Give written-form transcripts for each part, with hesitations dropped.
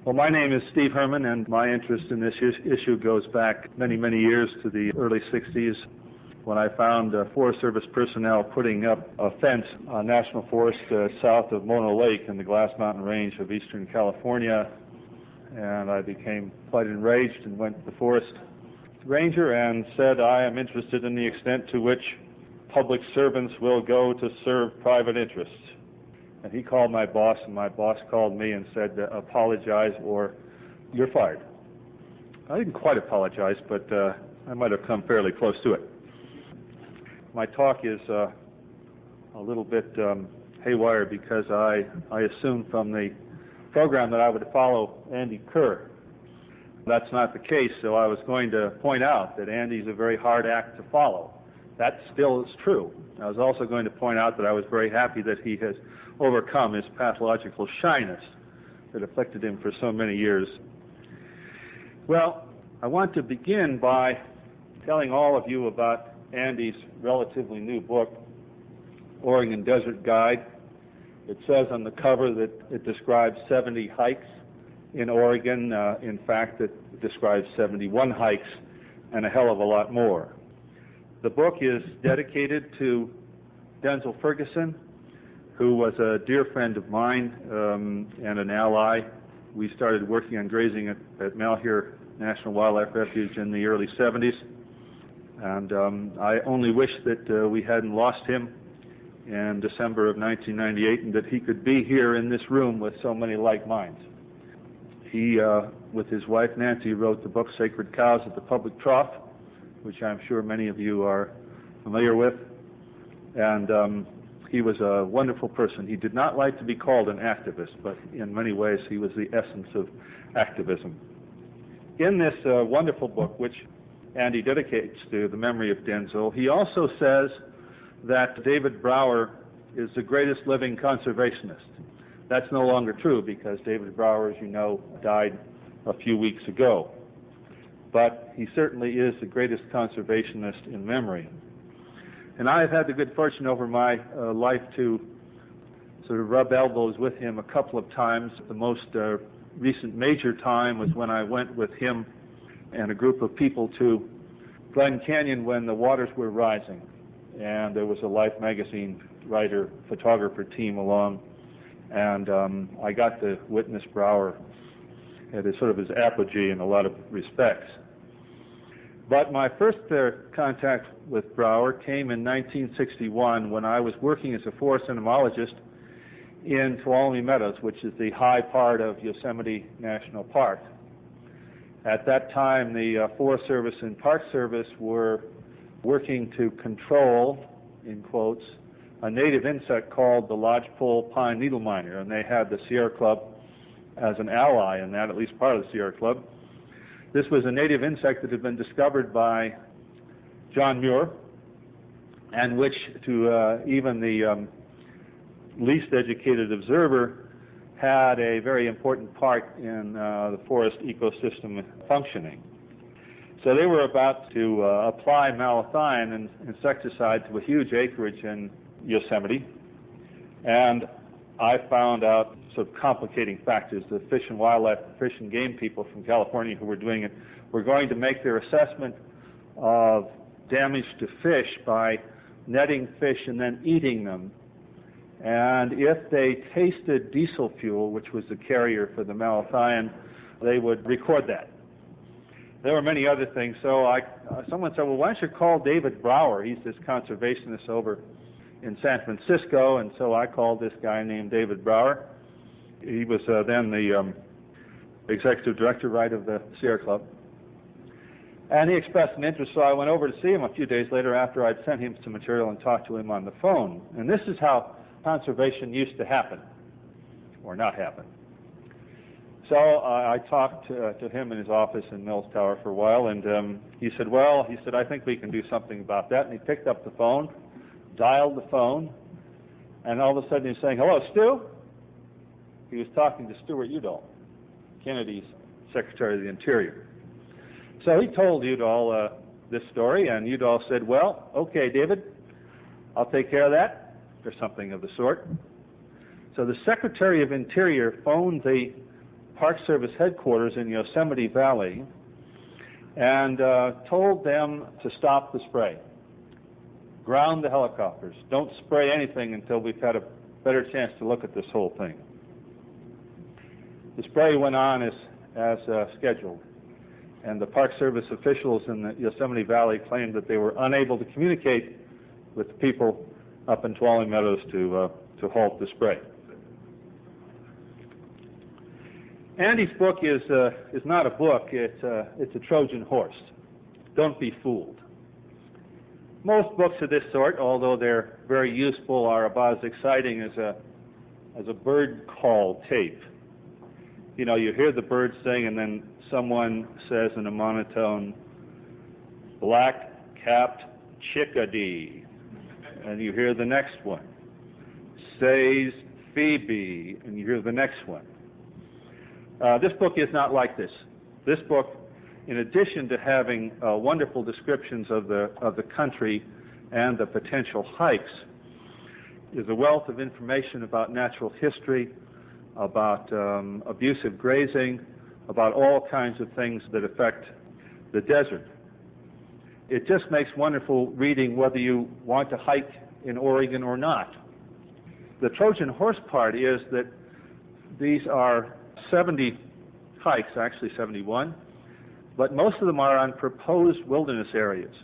Well, my name is Steve Herman, and my interest in this issue goes back many, many years to the early 60s when I found Forest Service personnel putting up a fence on National Forest south of Mono Lake in the Glass Mountain Range of eastern California. And I became quite enraged and went to the forest ranger and said, I am interested in the extent to which public servants will go to serve private interests. And he called my boss, and my boss called me and said, apologize or you're fired. I didn't quite apologize, but I might have come fairly close to it. My talk is a little bit haywire because I assumed from the program that I would follow Andy Kerr. That's not the case, so I was going to point out that Andy's a very hard act to follow. That still is true. I was also going to point out that I was very happy that he has overcome his pathological shyness that afflicted him for so many years. Well, I want to begin by telling all of you about Andy's relatively new book, Oregon Desert Guide. It says on the cover that it describes 70 hikes in Oregon. In fact, it describes 71 hikes and a hell of a lot more. The book is dedicated to Denzel Ferguson, who was a dear friend of mine and an ally. We started working on grazing at Malheur National Wildlife Refuge in the early 70s. And I only wish that we hadn't lost him in December of 1998 and that he could be here in this room with so many like minds. He, with his wife Nancy, wrote the book Sacred Cows at the Public Trough, which I'm sure many of you are familiar with. And he was a wonderful person. He did not like to be called an activist, but in many ways he was the essence of activism. In this wonderful book, which Andy dedicates to the memory of Denzel, he also says that David Brower is the greatest living conservationist. That's no longer true because David Brower, as you know, died a few weeks ago. But he certainly is the greatest conservationist in memory. And I have had the good fortune over my life to sort of rub elbows with him a couple of times. The most recent major time was when I went with him and a group of people to Glen Canyon when the waters were rising. And there was a Life magazine writer, photographer team along. And I got to witness Brower at sort of his apogee in a lot of respects. But my first contact with Brower came in 1961 when I was working as a forest entomologist in Tuolumne Meadows, which is the high part of Yosemite National Park. At that time, the Forest Service and Park Service were working to control, in quotes, a native insect called the Lodgepole pine needle miner, and they had the Sierra Club as an ally in that, at least part of the Sierra Club. This was a native insect that had been discovered by John Muir, and which, to even the least educated observer, had a very important part in the forest ecosystem functioning. So they were about to apply malathion, an insecticide, to a huge acreage in Yosemite, and I found out sort of complicating factors. The Fish and Wildlife, Fish and Game people from California who were doing it were going to make their assessment of damage to fish by netting fish and then eating them. And if they tasted diesel fuel, which was the carrier for the malathion, they would record that. There were many other things. So someone said, well, why don't you call David Brower? He's this conservationist over in San Francisco. And so I called this guy named David Brower. He was then the executive director, right, of the Sierra Club. And he expressed an interest, so I went over to see him a few days later after I'd sent him some material and talked to him on the phone. And this is how conservation used to happen, or not happen. So I talked to him in his office in Mills Tower for a while, and he said, I think we can do something about that. And he picked up the phone, dialed the phone, and all of a sudden he was saying, hello, Stu? He was talking to Stuart Udall, Kennedy's Secretary of the Interior. So he told Udall this story, and Udall said, well, okay, David, I'll take care of that, or something of the sort. So the Secretary of Interior phoned the Park Service headquarters in Yosemite Valley and told them to stop the spray. Ground the helicopters. Don't spray anything until we've had a better chance to look at this whole thing. The spray went on as scheduled, and the Park Service officials in the Yosemite Valley claimed that they were unable to communicate with the people up in Tuolumne Meadows to halt the spray. Andy's book is not a book, it's a Trojan horse. Don't be fooled. Most books of this sort, although they're very useful, are about as exciting as a bird call tape. You know, you hear the bird sing and then someone says in a monotone, black-capped chickadee. And you hear the next one, says Phoebe, and you hear the next one. This book is not like this. This book, in addition to having wonderful descriptions of the country and the potential hikes, is a wealth of information about natural history, about abusive grazing, about all kinds of things that affect the desert. It just makes wonderful reading whether you want to hike in Oregon or not. The Trojan horse part is that these are 70 hikes, actually 71, but most of them are on proposed wilderness areas.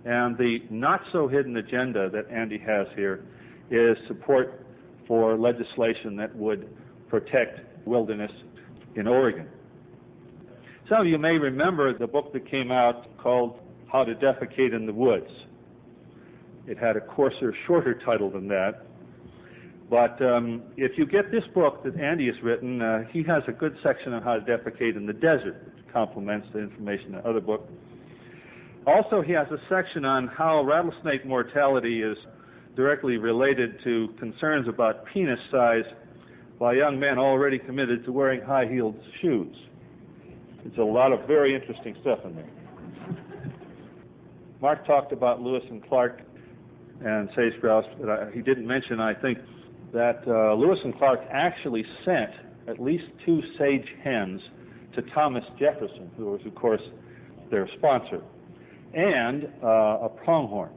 And the not-so-hidden agenda that Andy has here is support for legislation that would protect wilderness in Oregon. Some of you may remember the book that came out called How to Defecate in the Woods. It had a coarser, shorter title than that. But if you get this book that Andy has written, he has a good section on how to defecate in the desert, which complements the information in the other book. Also, he has a section on how rattlesnake mortality is directly related to concerns about penis size by young men already committed to wearing high-heeled shoes. It's a lot of very interesting stuff in there. Mark talked about Lewis and Clark and sage grouse, but he didn't mention, I think, that Lewis and Clark actually sent at least 2 sage hens to Thomas Jefferson, who was, of course, their sponsor, and a pronghorn.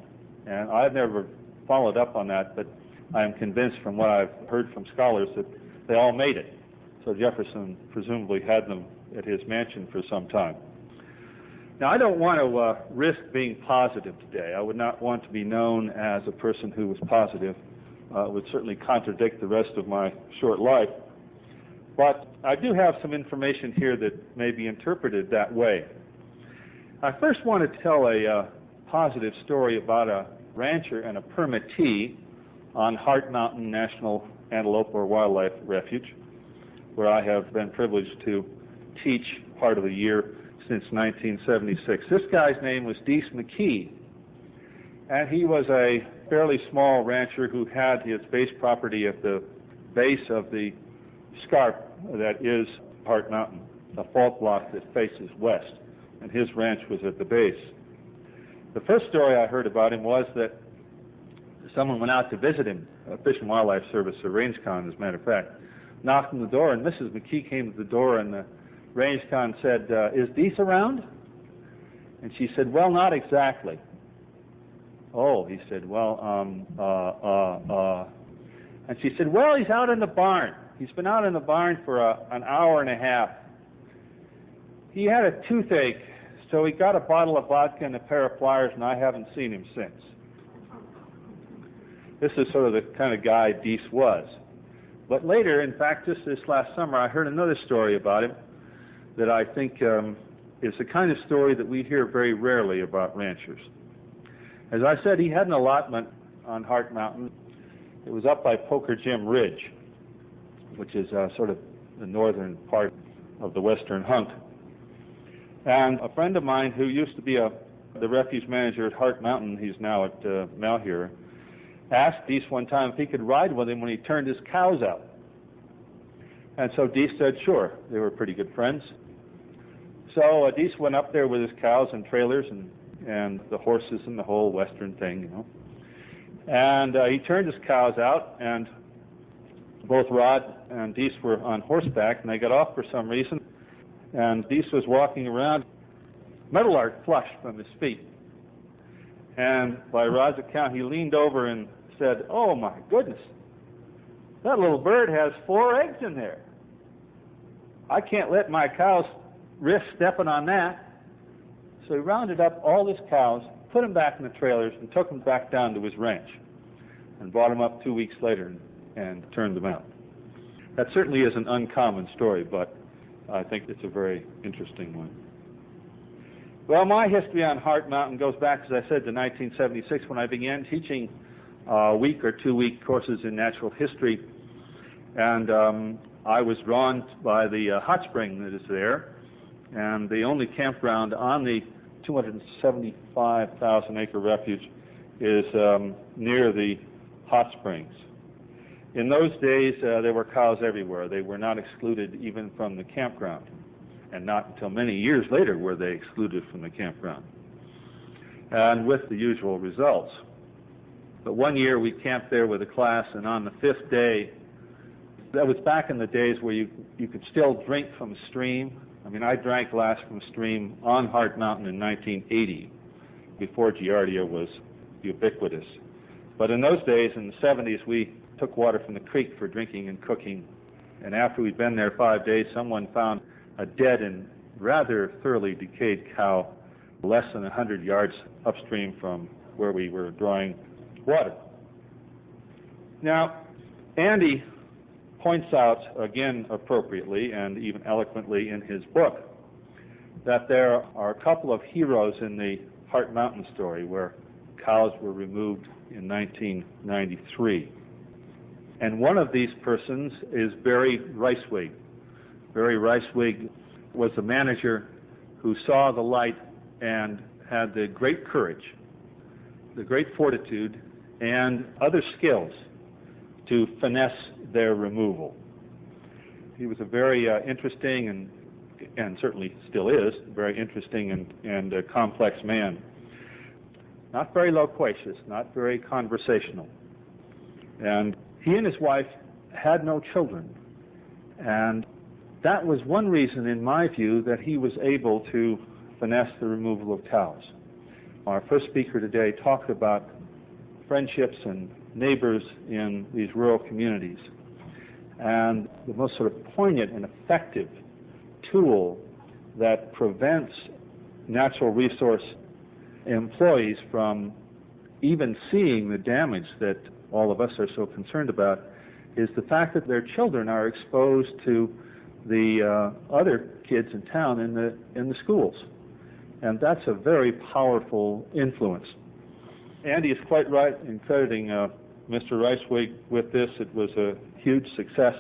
And I've never followed up on that, but I am convinced from what I've heard from scholars that they all made it. So Jefferson presumably had them at his mansion for some time. Now, I don't want to risk being positive today. I would not want to be known as a person who was positive. It would certainly contradict the rest of my short life. But I do have some information here that may be interpreted that way. I first want to tell a positive story about a rancher and a permittee on Hart Mountain National Antelope or Wildlife Refuge, where I have been privileged to teach part of the year since 1976. This guy's name was Deese McKee, and he was a fairly small rancher who had his base property at the base of the scarp that is Hart Mountain, a fault block that faces west, and his ranch was at the base. The first story I heard about him was that someone went out to visit him, a Fish and Wildlife Service, a range con, as a matter of fact, knocked on the door, and Mrs. McKee came to the door, and the range con said, is Deese around? And she said, well, not exactly. Oh, he said, well, and she said, well, he's out in the barn. He's been out in the barn for an hour and a half. He had a toothache, so he got a bottle of vodka and a pair of pliers, and I haven't seen him since. This is sort of the kind of guy Deese was. But later, in fact, just this last summer, I heard another story about him that I think is the kind of story that we hear very rarely about ranchers. As I said, he had an allotment on Hart Mountain. It was up by Poker Jim Ridge, which is sort of the northern part of the western hunk. And a friend of mine who used to be the refuge manager at Hart Mountain, he's now at Malheur, asked Deese one time if he could ride with him when he turned his cows out. And so Deese said, sure. They were pretty good friends. So Deese went up there with his cows and trailers and the horses and the whole western thing, you know. And he turned his cows out, and Both Rod and Deese were on horseback, and they got off for some reason. And Deese was walking around, meadowlark flushed from his feet. And by Rod's account, he leaned over and said, "Oh my goodness, that little bird has 4 eggs in there. I can't let my cows risk stepping on that." So he rounded up all his cows, put them back in the trailers, and took them back down to his ranch, and brought them up 2 weeks later and turned them out. That certainly is an uncommon story, but I think it's a very interesting one. Well, my history on Hart Mountain goes back, as I said, to 1976 when I began teaching week or 2 week courses in natural history. And I was drawn by the hot spring that is there. And the only campground on the 275,000 acre refuge is near the hot springs. In those days, there were cows everywhere. They were not excluded even from the campground. And not until many years later were they excluded from the campground. And with the usual results. But one year we camped there with a class, and on the 5th day, that was back in the days where you could still drink from a stream. I mean, I drank last from a stream on Hart Mountain in 1980, before Giardia was ubiquitous. But in those days, in the 70s, we took water from the creek for drinking and cooking. And after we'd been there 5 days, someone found a dead and rather thoroughly decayed cow less than 100 yards upstream from where we were drawing water. Now, Andy points out, again appropriately and even eloquently in his book, that there are a couple of heroes in the Hart Mountain story where cows were removed in 1993. And one of these persons is Barry Ricewig. Barry Ricewig was the manager who saw the light and had the great courage, the great fortitude, and other skills to finesse their removal. He was a very interesting and certainly still is, very interesting and complex man. Not very loquacious, not very conversational. And he and his wife had no children. And that was one reason, in my view, that he was able to finesse the removal of cows. Our first speaker today talked about friendships and neighbors in these rural communities. And the most sort of poignant and effective tool that prevents natural resource employees from even seeing the damage that all of us are so concerned about is the fact that their children are exposed to the other kids in town in the schools. And that's a very powerful influence. Andy is quite right in crediting Mr. Ricewig with this. It was a huge success.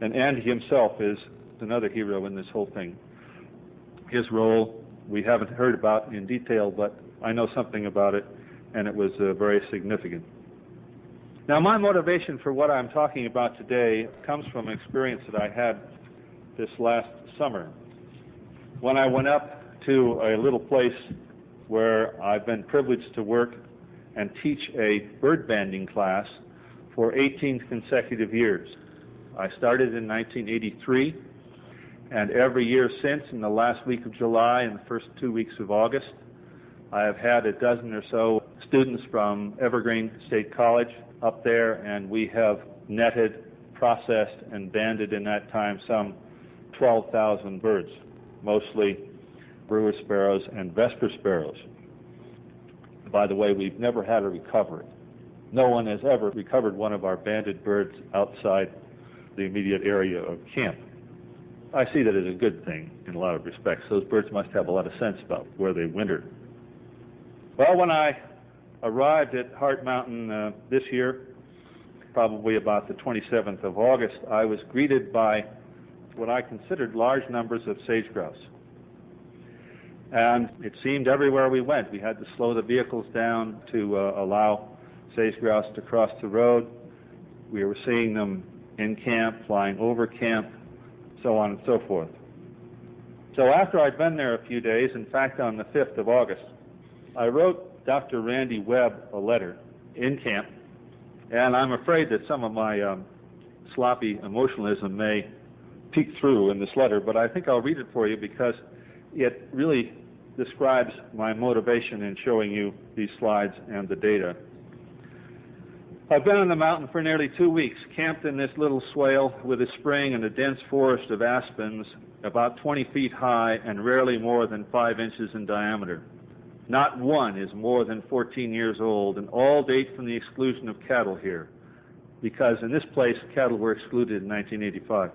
And Andy himself is another hero in this whole thing. His role we haven't heard about in detail, but I know something about it, and it was very significant. Now, my motivation for what I'm talking about today comes from an experience that I had this last summer when I went up to a little place where I've been privileged to work and teach a bird banding class for 18 consecutive years. I started in 1983, and every year since, in the last week of July and the first 2 weeks of August, I have had a dozen or so students from Evergreen State College up there, and we have netted, processed, and banded in that time some 12,000 birds, mostly brewer sparrows and vesper sparrows. By the way, we've never had a recovery. No one has ever recovered one of our banded birds outside the immediate area of camp. I see that as a good thing in a lot of respects. Those birds must have a lot of sense about where they winter. Well, when I arrived at Hart Mountain this year, probably about the 27th of August, I was greeted by what I considered large numbers of sage grouse. And it seemed everywhere we went, we had to slow the vehicles down to allow sage grouse to cross the road. We were seeing them in camp, flying over camp, so on and so forth. So after I'd been there a few days, in fact on the 5th of August, I wrote Dr. Randy Webb a letter in camp, and I'm afraid that some of my sloppy emotionalism may peek through in this letter, but I think I'll read it for you because it really describes my motivation in showing you these slides and the data. I've been on the mountain for nearly 2 weeks, camped in this little swale with a spring and a dense forest of aspens about 20 feet high and rarely more than 5 inches in diameter. Not one is more than 14 years old, and all date from the exclusion of cattle here, because in this place cattle were excluded in 1985.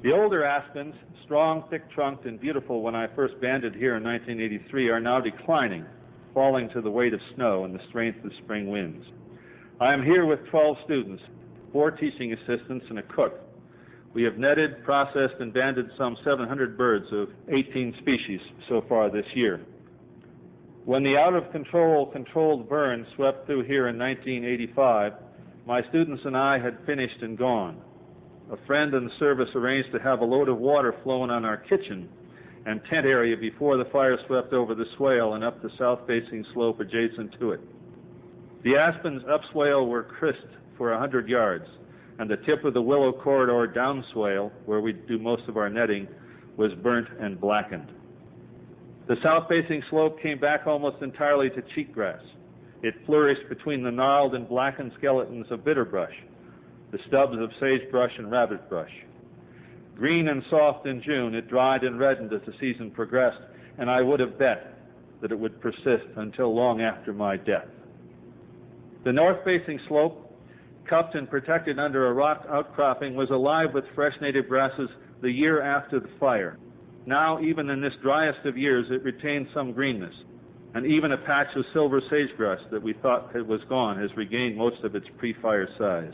The older aspens, strong, thick-trunked, and beautiful when I first banded here in 1983, are now declining, falling to the weight of snow and the strength of spring winds. I am here with 12 students, 4 teaching assistants, and a cook. We have netted, processed, and banded some 700 birds of 18 species so far this year. When the out-of-control controlled burn swept through here in 1985, my students and I had finished and gone. A friend in the service arranged to have a load of water flowing on our kitchen and tent area before the fire swept over the swale and up the south-facing slope adjacent to it. The aspens upswale were crisped for 100 yards, and the tip of the willow corridor downswale, where we do most of our netting, was burnt and blackened. The south-facing slope came back almost entirely to cheatgrass. It flourished between the gnarled and blackened skeletons of bitterbrush, the stubs of sagebrush and rabbitbrush. Green and soft in June, it dried and reddened as the season progressed, and I would have bet that it would persist until long after my death. The north-facing slope, cupped and protected under a rock outcropping, was alive with fresh native grasses the year after the fire. Now, even in this driest of years, it retains some greenness, and even a patch of silver sagegrass that we thought was gone has regained most of its pre-fire size.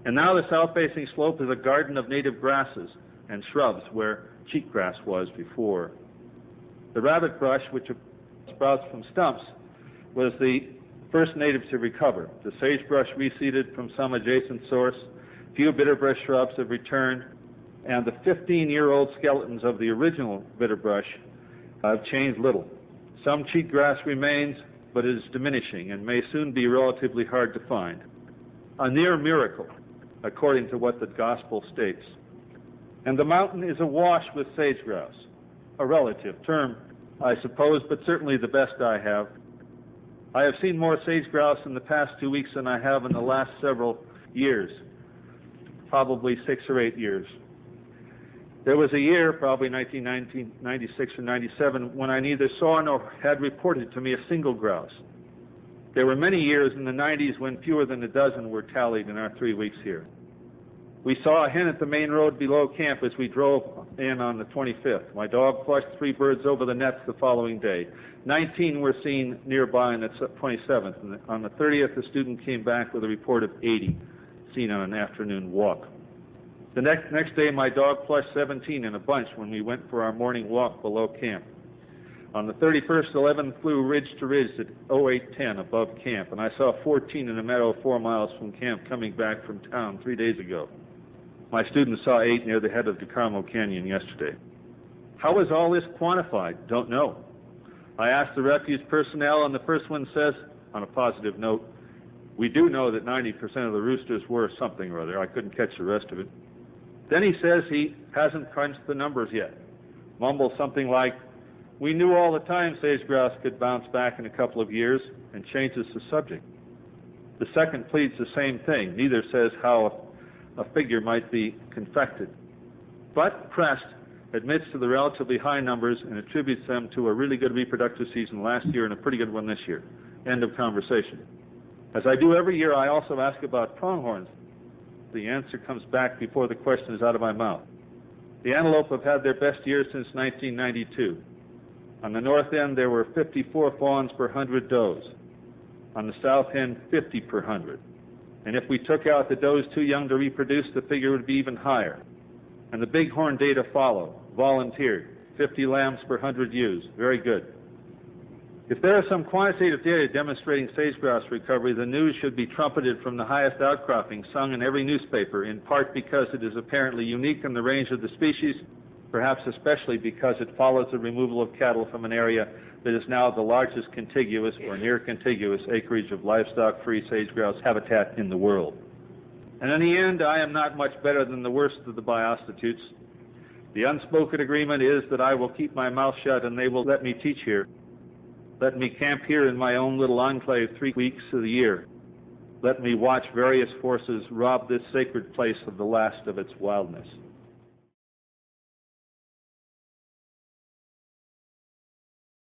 And now the south-facing slope is a garden of native grasses and shrubs where cheatgrass was before. The rabbitbrush, which sprouts from stumps, was the first native to recover. The sagebrush reseeded from some adjacent source. Few bitterbrush shrubs have returned, and the 15-year-old skeletons of the original bitterbrush have changed little. Some cheatgrass remains, but it is diminishing and may soon be relatively hard to find. A near miracle, according to what the gospel states. And the mountain is awash with sage-grouse, a relative term, I suppose, but certainly the best I have. I have seen more sage-grouse in the past 2 weeks than I have in the last several years, probably 6 or 8 years. There was a year, probably 1996 or 97, when I neither saw nor had reported to me a single grouse. There were many years in the 90s when fewer than a dozen were tallied in our 3 weeks here. We saw a hen at the main road below camp as we drove in on the 25th. My dog flushed 3 birds over the nets the following day. 19 were seen nearby on the 27th. And on the 30th, the student came back with a report of 80 seen on an afternoon walk. The next day, my dog flushed 17 in a bunch when we went for our morning walk below camp. On the 31st, 11 flew ridge to ridge at 0810 above camp, and I saw 14 in a meadow 4 miles from camp coming back from town 3 days ago. My students saw 8 near the head of DeCarmo Canyon yesterday. How is all this quantified? Don't know. I asked the Refuge personnel, and the first one says, on a positive note, we do know that 90% of the roosters were something or other. I couldn't catch the rest of it. Then he says he hasn't crunched the numbers yet. Mumbles something like, we knew all the time sage-grouse could bounce back in a couple of years, and changes the subject. The second pleads the same thing. Neither says how a figure might be confected. But Prest admits to the relatively high numbers and attributes them to a really good reproductive season last year and a pretty good one this year. End of conversation. As I do every year, I also ask about pronghorns. The answer comes back before the question is out of my mouth. The antelope have had their best year since 1992. On the north end, there were 54 fawns per 100 does. On the south end, 50 per 100. And if we took out the does too young to reproduce, the figure would be even higher. And the bighorn data follow. Volunteered, 50 lambs per 100 ewes. Very good. If there is some quantitative data demonstrating sage-grouse recovery, the news should be trumpeted from the highest outcropping, sung in every newspaper, in part because it is apparently unique in the range of the species, perhaps especially because it follows the removal of cattle from an area that is now the largest contiguous or near contiguous acreage of livestock-free sage-grouse habitat in the world. And in the end, I am not much better than the worst of the biostitutes. The unspoken agreement is that I will keep my mouth shut and they will let me teach here. Let me camp here in my own little enclave 3 weeks of the year. Let me watch various forces rob this sacred place of the last of its wildness.